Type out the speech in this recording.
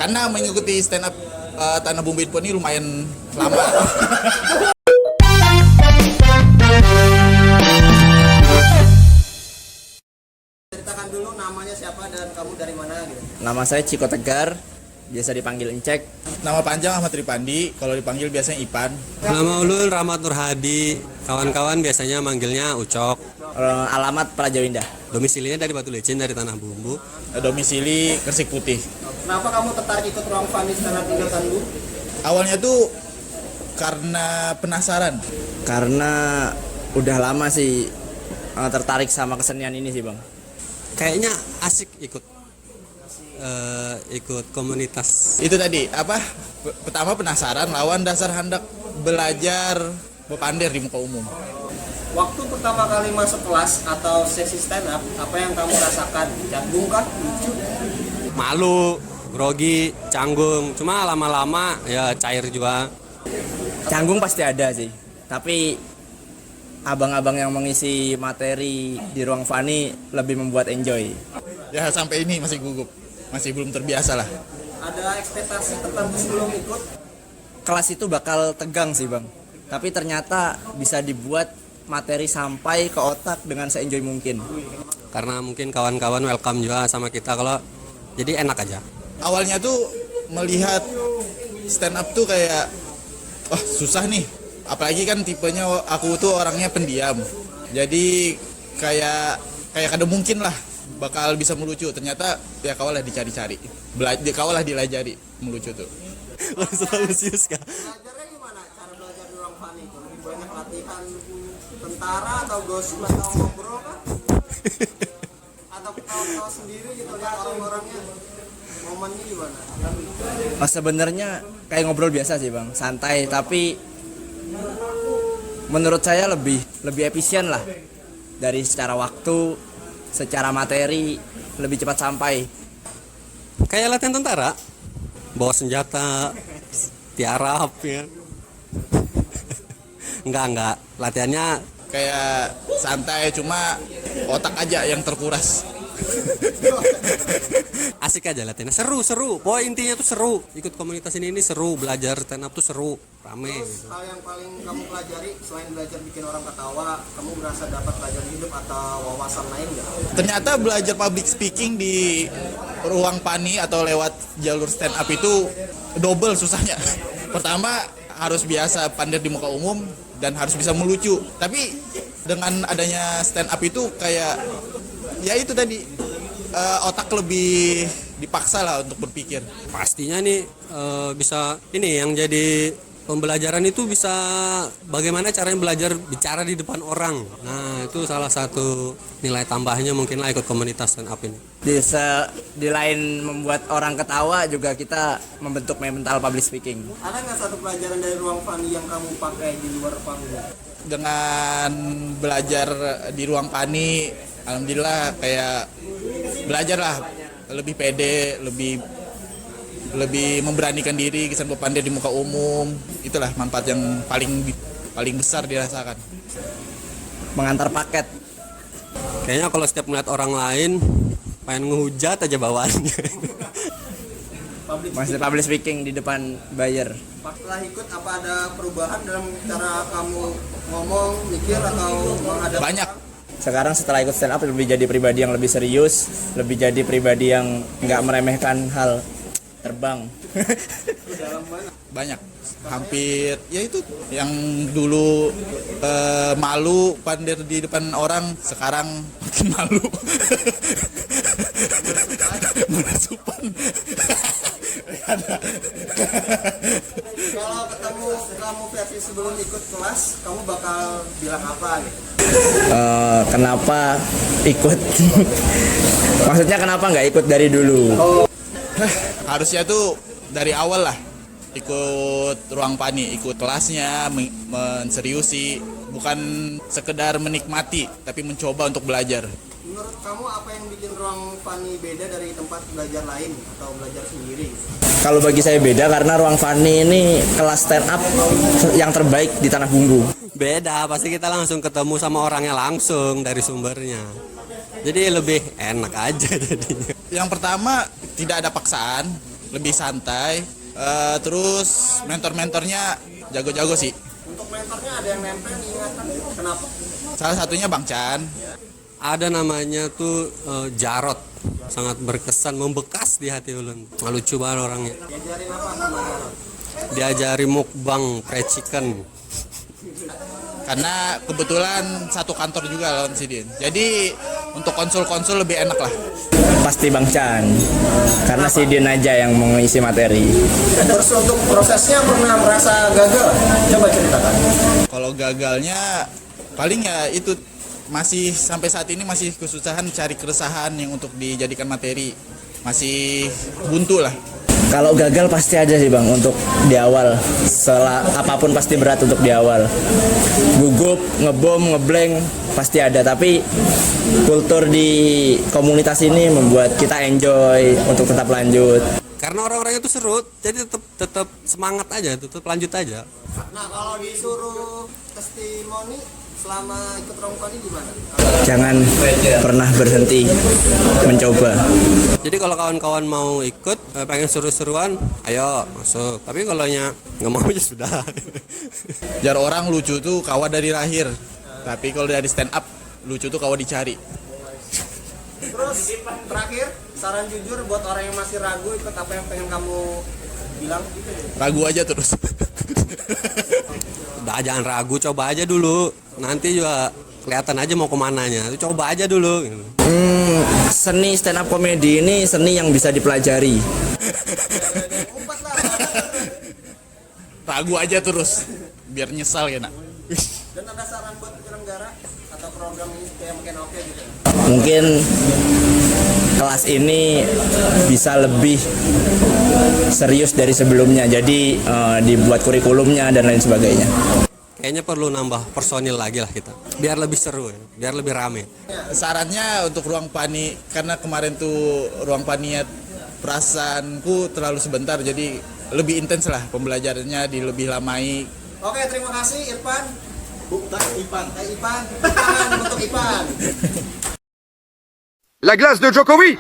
Karena mengikuti stand up Tanah Bumbu Info ini lumayan lama. Ceritakan dulu namanya siapa dan kamu dari mana gitu. Nama saya Ciko Tegar, biasa dipanggil Encek. Nama panjang Ahmad Ripandi, kalau dipanggil biasanya Ipan. Nama ulun Rahmat Nur Hadi, kawan-kawan biasanya manggilnya Ucok. Alamat Praja Indah. Domisilinya dari Batu Licin, dari Tanah Bumbu. Domisili Gresik Putih. Kenapa kamu tertarik ikut ruang Fani stand up Indo Tanbu? Awalnya tuh karena penasaran. Karena udah lama sih tertarik sama kesenian ini sih bang. Kayaknya asik ikut komunitas. Itu tadi apa? Pertama penasaran, lawan dasar hendak belajar bepander di muka umum. Waktu pertama kali masuk kelas atau sesi stand up, apa yang kamu rasakan? Canggung kah? Lucu? Malu, grogi, canggung. Cuma lama-lama ya cair juga. Canggung pasti ada sih. Tapi abang-abang yang mengisi materi di ruang Fani lebih membuat enjoy. Ya sampai ini masih gugup, masih belum terbiasa lah. Ada ekspektasi tertentu sebelum ikut? Kelas itu bakal tegang sih bang. Tapi ternyata bisa dibuat materi sampai ke otak dengan se-enjoy mungkin. Karena mungkin kawan-kawan welcome juga sama kita, kalau jadi enak aja. Awalnya tuh melihat stand up tuh kayak wah susah nih. Apalagi kan tipenya aku tuh orangnya pendiam. Jadi kayak kada mungkin lah bakal bisa melucu. Ternyata ya kawal lah dicari-cari. Kawal lah dilajari melucu tuh. Langsung serius kah? Belajarnya gimana? Cara belajar di ruang Fani itu? Lebih banyak latihan tentara atau gosip atau ngobrol kah? Atau ketawa-ketawa sendiri gitu lihat orang-orangnya? Momennya gimana? Sebenarnya kayak ngobrol biasa sih bang, santai. Tapi menurut saya lebih efisien lah. Dari secara waktu, secara materi lebih cepat sampai. Kayak latihan tentara, bawa senjata, tiarap ya. Enggak, latihannya Kayak santai cuma otak aja yang terkuras. asik aja latihannya, seru. Pokoknya intinya tuh seru. Ikut komunitas ini seru, belajar stand up tuh seru, rame gitu. Hal yang paling kamu pelajari selain belajar bikin orang ketawa, kamu merasa dapat pelajaran hidup atau wawasan lain nggak? Ternyata belajar public speaking di ruang Pani atau lewat jalur stand up itu double susahnya. Pertama harus biasa pander di muka umum dan harus bisa melucu. Tapi dengan adanya stand up itu kayak ya itu tadi otak lebih dipaksa lah untuk berpikir. Pastinya nih bisa ini yang jadi pembelajaran itu bisa bagaimana caranya belajar bicara di depan orang. Nah itu salah satu nilai tambahnya mungkin lah ikut komunitas stand up ini. Di lain membuat orang ketawa juga kita membentuk mental public speaking. Ada nggak satu pelajaran dari ruang Fani yang kamu pakai di luar panggung? Dengan belajar di ruang Pani, alhamdulillah kayak belajar lah lebih pede, lebih memberanikan diri, kesan berpandai di muka umum. Itulah manfaat yang paling besar dirasakan. Mengantar paket. Kayaknya kalau setiap melihat orang lain pengen ngehujat aja bawaannya. Masih public speaking di depan buyer. Setelah ikut apa ada perubahan dalam cara kamu ngomong, mikir atau menghadapi? Banyak. Sekarang setelah ikut stand up lebih jadi pribadi yang lebih serius, lebih jadi pribadi yang nggak meremehkan hal terbang. Dalam mana? Banyak, hampir ya itu yang dulu malu pander di depan orang, sekarang makin malu. Menasupan. Kalau ketemu kamu versi sebelum ikut kelas, kamu bakal bilang apa gitu? Kenapa ikut? Maksudnya kenapa nggak ikut dari dulu? Harusnya tuh dari awal lah ikut ruang Pani, ikut kelasnya, menseriusi, bukan sekedar menikmati tapi mencoba untuk belajar. Menurut kamu apa yang bikin ruang Fani beda dari tempat belajar lain atau belajar sendiri? Kalau bagi saya beda karena ruang Fani ini kelas stand up yang terbaik di Tanah Bumbu. Beda, pasti kita langsung ketemu sama orangnya langsung dari sumbernya. Jadi lebih enak aja jadinya. Yang pertama tidak ada paksaan, lebih santai. Terus mentor-mentornya jago-jago sih. Untuk mentornya ada yang nempel ingatan kenapa? Salah satunya Bang Chan. Ada namanya tuh Jarot, sangat berkesan, membekas di hati ulun. Lucu banget orangnya. Diajarin apa sama Jarod? Diajari mukbang fried chicken. Karena kebetulan satu kantor juga lawan si Din. Jadi untuk konsul-konsul lebih enak lah. Pasti Bang Chan, karena si Din aja yang mengisi materi. Terus untuk prosesnya pernah merasa gagal? Coba ceritakan. Kalau gagalnya paling ya itu masih sampai saat ini masih kesusahan cari keresahan yang untuk dijadikan materi. Masih buntu lah. Kalau gagal pasti ada sih Bang untuk di awal. Apapun pasti berat untuk di awal. Gugup, ngebom, ngeblank pasti ada. Tapi kultur di komunitas ini membuat kita enjoy untuk tetap lanjut. Karena orang-orangnya tuh seru, jadi tetap semangat aja, tetap lanjut aja. Nah kalau disuruh testimoni selama ikut Ruang Fani gimana? Jangan pernah berhenti mencoba. Jadi kalau kawan-kawan mau ikut, pengen seru-seruan, ayo masuk. Tapi kalau nggak mau ya sudah. Jar orang lucu tuh kawa dari lahir. Tapi kalau dari stand up lucu tuh kawa dicari. Terus terakhir saran jujur buat orang yang masih ragu ikut apa yang pengen kamu bilang? Ragu aja terus. Udah jangan ragu, coba aja dulu. Nanti juga kelihatan aja mau kemananya. Coba aja dulu. Seni stand up comedy ini seni yang bisa dipelajari. Umpat lah. Ragu aja terus. Biar nyesal ya nak. Dan ada saran buat penyelenggara atau program ini supaya makin oke gitu? Mungkin kelas ini bisa lebih serius dari sebelumnya. Jadi dibuat kurikulumnya dan lain sebagainya. Kayaknya perlu nambah personil lagi lah kita. Biar lebih seru, ya. Biar lebih rame. Sarannya untuk Ruang Pani, karena kemarin tuh Ruang Paninya perasaanku terlalu sebentar, jadi lebih intens lah pembelajarannya, di lebih lamai. Oke, terima kasih Irfan. Ipan. Ipan. Tangan untuk Ipan. La glace de Djokovic.